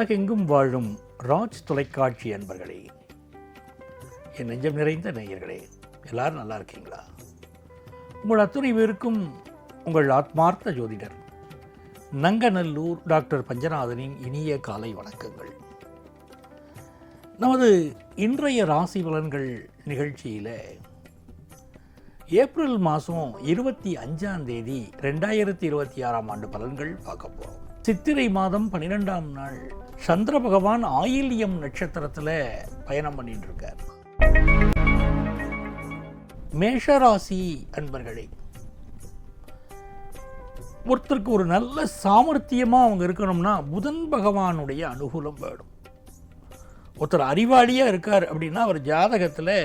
உலகெங்கும் வாழும் ராஜ் தொலைக்காட்சி அன்பர்களே, என் நெஞ்சம் நிறைந்த நேயர்களே, எல்லாரும் நல்லா இருக்கீங்களா? உங்கள் அத்துணை பேருக்கும் உங்கள் ஆத்மார்த்த ஜோதிடர் நங்கநல்லூர் டாக்டர் பஞ்சநாதனின் இனிய காலை வணக்கங்கள். நமது இன்றைய ராசி பலன்கள் நிகழ்ச்சியில் ஏப்ரல் மாதம் 25ஆம் தேதி 2026ஆம் ஆண்டு பலன்கள் பார்க்க போகிறோம். சித்திரை மாதம் 12ஆம் நாள் சந்திர பகவான் ஆயில்யம் நட்சத்திரத்தில் பயணம் பண்ணிட்டு இருக்கார். மேஷராசி அன்பர்களே, ஒருத்தருக்கு ஒரு நல்ல சாமர்த்தியமாக அவங்க இருக்கணும்னா புதன் பகவானுடைய அனுகூலம் வேணும். ஒருத்தர் அறிவாளியாக இருக்கார் அப்படின்னா அவர் ஜாதகத்தில்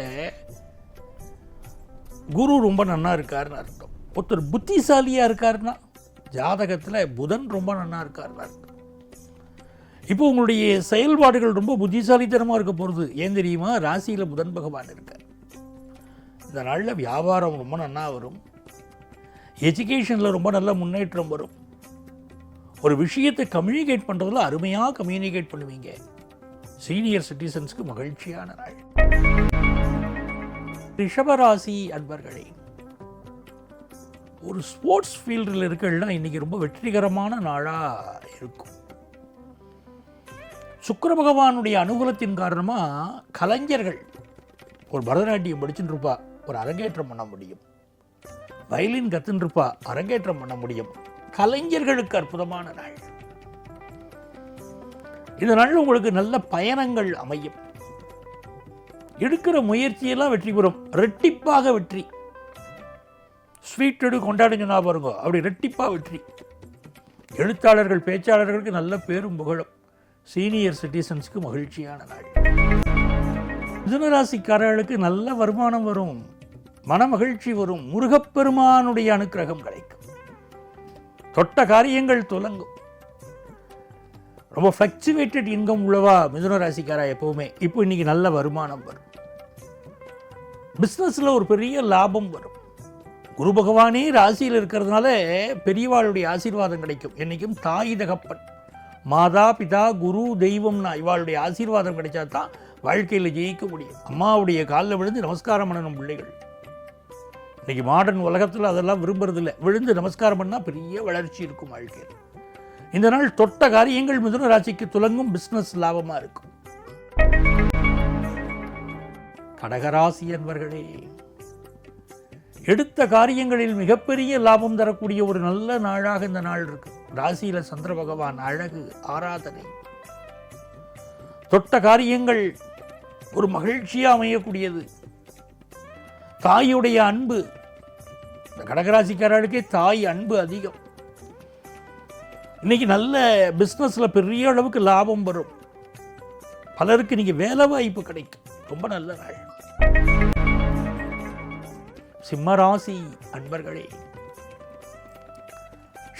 குரு ரொம்ப நன்னா இருக்காருன்னு அர்த்தம். ஒருத்தர் புத்திசாலியாக இருக்காருன்னா ஜாதகத்தில் புதன் ரொம்ப நன்னா இருக்காருன்னு அர்த்தம். இப்போ உங்களுடைய செயல்பாடுகள் ரொம்ப புத்திசாலித்தனமாக இருக்க போகிறது. ஏன் தெரியுமா? ராசியில் புதன் பகவான் இருக்கார். இந்த நாளில் வியாபாரம் ரொம்ப நன்னா வரும், எஜுகேஷனில் ரொம்ப நல்ல முன்னேற்றம் வரும், ஒரு விஷயத்தை கம்யூனிகேட் பண்ணுறதுல அருமையாக கம்யூனிகேட் பண்ணுவீங்க. சீனியர் சிட்டிசன்ஸ்க்கு மகிழ்ச்சியான நாள். ரிஷபராசி அன்பர்களே, ஒரு ஸ்போர்ட்ஸ் ஃபீல்டில் இருக்கிறதுனா இன்றைக்கி ரொம்ப வெற்றிகரமான நாளாக இருக்கும். சுக்கிர பகவானுடைய அனுகூலத்தின் காரணமாக கலைஞர்கள் ஒரு பரதநாட்டியம் படிச்சுட்டு இருப்பா, ஒரு அரங்கேற்றம் பண்ண முடியும். வயலின் கற்றுன்னு இருப்பா, அரங்கேற்றம் பண்ண முடியும். கலைஞர்களுக்கு அற்புதமான நாள். இந்த நாள் உங்களுக்கு நல்ல பயணங்கள் அமையும். எடுக்கிற முயற்சியெல்லாம் வெற்றி பெறும், ரெட்டிப்பாக வெற்றி. ஸ்வீட் எடு கொண்டாடுங்க நான் பாருங்க, அப்படி ரெட்டிப்பாக வெற்றி. எழுத்தாளர்கள் பேச்சாளர்களுக்கு நல்ல பேரும் புகழும். சீனியர் சிட்டிசன்ஸ்க்கு மகிழ்ச்சியான நாள். மிதுனராசிக்காரர்களுக்கு நல்ல வருமானம் வரும், மன மகிழ்ச்சி வரும், முருகப்பெருமானுடைய அனுக்கிரகம் கிடைக்கும், தொட்ட காரியங்கள் துலங்கும். ரொம்ப ஃப்ளக்சுவேட்டட் இன்கம் உள்ளவா மிதுனராசிக்காரா எப்பவுமே. இப்போ இன்னைக்கு நல்ல வருமானம் வரும், பிஸ்னஸில் ஒரு பெரிய லாபம் வரும். குரு பகவானே ராசியில் இருக்கிறதுனால பெரியவாளுடைய ஆசீர்வாதம் கிடைக்கும். என்றைக்கும் தாய் தகப்பன், மாதா பிதா குரு தெய்வம்னா இவாளுடைய ஆசீர்வாதம் கிடைச்சா தான் வாழ்க்கையில் ஜெயிக்க முடியும். அம்மாவுடைய காலில் விழுந்து நமஸ்காரம் பண்ணணும் பிள்ளைகள். இன்றைக்கி மாடர்ன் உலகத்தில் அதெல்லாம் விரும்புறதில்லை. விழுந்து நமஸ்காரம் பண்ணால் பெரிய வளர்ச்சி இருக்கும் வாழ்க்கையில். இந்த நாள் தொட்ட காரியங்கள் மிதுன ராசிக்கு துலங்கும், பிஸ்னஸ் லாபமாக இருக்கும். கடகராசி என்பர்களே, எடுத்த காரியங்களில் மிகப்பெரிய லாபம் தரக்கூடிய ஒரு நல்ல நாளாக இந்த நாள் இருக்கு. ராசியில சந்திர பகவான் அழகு, ஆராதனை, தொட்ட காரியங்கள் ஒரு மகிழ்ச்சியா அமையக்கூடியது. தாயுடைய அன்பு, இந்த கடகராசிக்காரர்களுக்கே தாய் அன்பு அதிகம். இன்னைக்கு நல்ல பிஸ்னஸ்ல பெரிய அளவுக்கு லாபம் வரும். பலருக்கு இன்னைக்கு வேலை வாய்ப்பு கிடைக்கும். ரொம்ப நல்ல நாள். சிம்மராசி அன்பர்களே,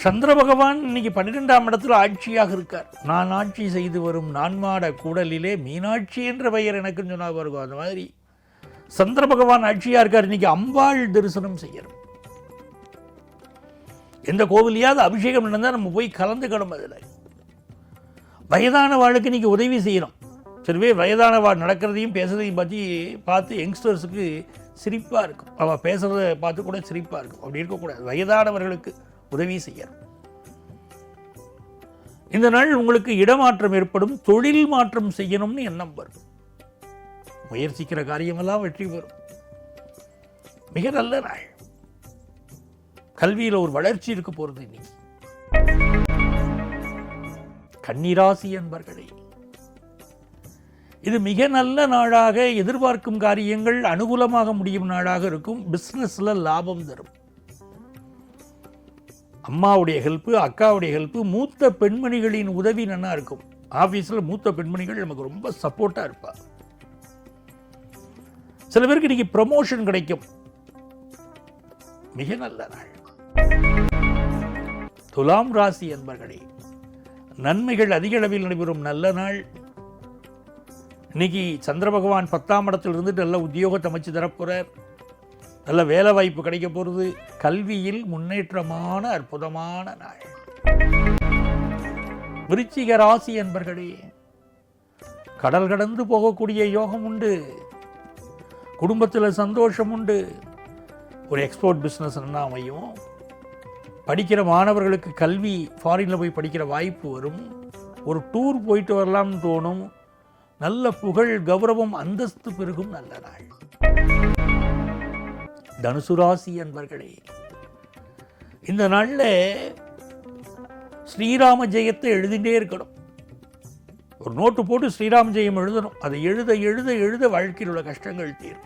சந்திர பகவான் இன்னைக்கு 12ஆம் இடத்துல ஆட்சியாக இருக்கார். நான் ஆட்சி செய்து வரும் நான்மாட கூடலிலே மீனாட்சி என்ற பெயர் எனக்குன்னு சொன்னா பாருங்க. அந்த மாதிரி சந்திர பகவான் ஆட்சியாக இருக்கார். இன்னைக்கு அம்பாள் தரிசனம் செய்யணும். எந்த கோவிலையாவது அபிஷேகம் நடந்தால் நம்ம போய் கலந்துக்கணும். அதில் வயதான வாழ்க்கை இன்னைக்கு உதவி செய்யணும். சரிவே வயதான வாழ் நடக்கிறதையும் பேசுறதையும் பார்த்து யங்ஸ்டர்ஸுக்கு சிரிப்பாக இருக்கும். அவள் பேசுகிறத பார்த்து கூட சிரிப்பாக இருக்கும். அப்படி இருக்கக்கூடாது. வயதானவர்களுக்கு உதவி செய்யணும். இந்த நாள் உங்களுக்கு இடமாற்றம் ஏற்படும், தொழில் மாற்றம் செய்யணும்னு எண்ணம் வரும். முயற்சிக்கிற காரியமெல்லாம் வெற்றி பெறும். மிக நல்ல நாள். கல்வியில் ஒரு வளர்ச்சி இருக்க போகிறது இன்னைக்கு. கன்னிராசி என்பர்களே, இது மிக நல்ல நாளாக, எதிர்பார்க்கும் காரியங்கள் அனுகூலமாக முடியும் நாளாக இருக்கும். பிஸ்னஸில் லாபம் தரும். அம்மாவுடைய ஹெல்ப்பு, அக்காவுடைய ஹெல்ப்பு, மூத்த பெண்மணிகளின் உதவி நல்லா இருக்கும். ஆஃபீஸில் மூத்த பெண்மணிகள் நமக்கு ரொம்ப சப்போர்ட்டாக இருப்பார். சில பேருக்கு இன்னைக்கு ப்ரமோஷன் கிடைக்கும். மிக நல்ல நாள். துலாம் ராசி என்பர்களே, நன்மைகள் அதிக அளவில் நடைபெறும் நல்ல நாள். இன்னைக்கு சந்திர பகவான் 10ஆம் இடத்தில் இருந்துட்டு நல்ல உத்தியோகத்தை அமைச்சு தரப்போறார். நல்ல வேலை வாய்ப்பு கிடைக்க போகிறது. கல்வியில் முன்னேற்றமான அற்புதமான நாள். விருச்சிக ராசி என்பர்களே, கடல் கடந்து போகக்கூடிய யோகம் உண்டு. குடும்பத்தில் சந்தோஷம் உண்டு. ஒரு எக்ஸ்போர்ட் பிஸ்னஸ் என்ன அமையும். படிக்கிற மாணவர்களுக்கு கல்வி ஃபாரினில் போய் படிக்கிற வாய்ப்பு வரும். ஒரு டூர் போயிட்டு வரலாம்னு தோணும். நல்ல புகழ், கௌரவம், அந்தஸ்து பெருகும் நல்ல நாள். தனுசு ராசி அன்பர்களே, இந்த நாளில் ஸ்ரீராம ஜெயத்தை எழுதிட்டே இருக்கணும். ஒரு நோட்டு போட்டு ஸ்ரீராம ஜெயம் எழுதணும். அதை எழுத எழுத எழுத வாழ்க்கையில் உள்ள கஷ்டங்கள் தீரும்.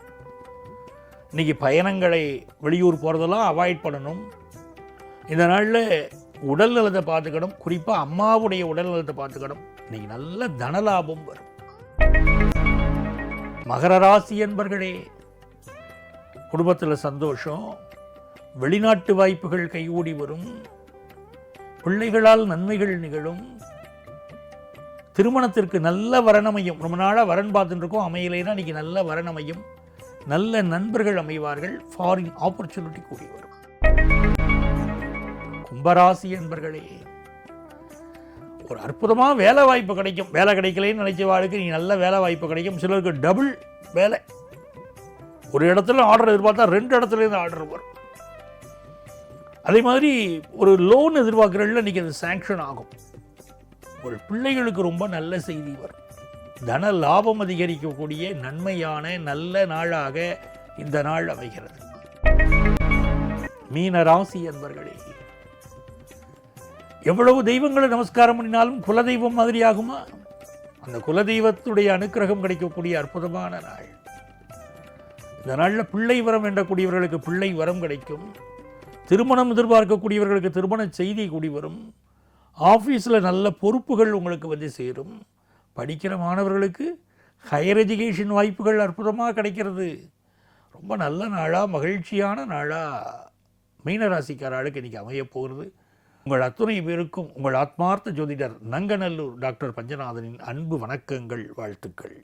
இன்னைக்கு பயணங்களை வெளியூர் போகிறதெல்லாம் அவாய்ட் பண்ணணும். இந்த நாளில் உடல் நலத்தை பார்த்துக்கணும். குறிப்பாக அம்மாவுடைய உடல் நலத்தை பார்த்துக்கணும். இன்னைக்கு நல்ல தனலாபம் வரும். மகர ராசி என்பர்களே, குடும்பத்தில் சந்தோஷம், வெளிநாட்டு வாய்ப்புகள் கைகூடி வரும், பிள்ளைகளால் நன்மைகள் நிகழும், திருமணத்திற்கு நல்ல வரணமையும். ரொம்ப நாளாக வரன் பார்த்துட்டு இருக்கோம், அமையலைன்னா இன்னைக்கு நல்ல வரணமையும், நல்ல நண்பர்கள் அமைவார்கள், ஃபாரின் ஆப்பர்ச்சுனிட்டி கூடி வரும். கும்பராசி என்பர்களே, ஒரு அற்புதமாக வேலை வாய்ப்பு கிடைக்கும். வேலை கிடைக்கலன்னு நினைச்ச வாழ்க்கை நீ நல்ல வேலை வாய்ப்பு கிடைக்கும். சிலருக்கு டபுள் வேலை. ஒரு இடத்துல ஆர்டர் எதிர்பார்த்தா 2 இடத்துலேருந்து ஆர்டர் வரும். அதே மாதிரி ஒரு லோன் எதிர்பார்க்குறதுல இன்றைக்கி அது சேங்ஷன் ஆகும். ஒரு பிள்ளைகளுக்கு ரொம்ப நல்ல செய்தி வரும். தன லாபம் அதிகரிக்கக்கூடிய நன்மையான நல்ல நாளாக இந்த நாள் அமைகிறது. மீன ராசி என்பர்களே, எவ்வளவு தெய்வங்களை நமஸ்காரம் பண்ணினாலும் குலதெய்வம் மாதிரி ஆகுமா? அந்த குலதெய்வத்துடைய அனுக்கிரகம் கிடைக்கக்கூடிய அற்புதமான நாள். இந்த நாளில் பிள்ளை வரம் வேண்டக்கூடியவர்களுக்கு பிள்ளை வரம் கிடைக்கும். திருமணம் எதிர்பார்க்கக்கூடியவர்களுக்கு திருமண செய்தி கூடி வரும். ஆஃபீஸில் நல்ல பொறுப்புகள் உங்களுக்கு வந்து சேரும். படிக்கிற மாணவர்களுக்கு ஹையர் எஜுகேஷன் வாய்ப்புகள் அற்புதமாக கிடைக்கிறது. ரொம்ப நல்ல நாளாக, மகிழ்ச்சியான நாளாக மீனராசிக்காரர்களுக்கு இன்றைக்கி அமையப் போகிறது. உங்கள் அத்துணை பேருக்கும் உங்கள் ஆத்மார்த்த ஜோதிடர் நங்கநல்லூர் டாக்டர் பஞ்சநாதனின் அன்பு வணக்கங்கள், வாழ்த்துக்கள்.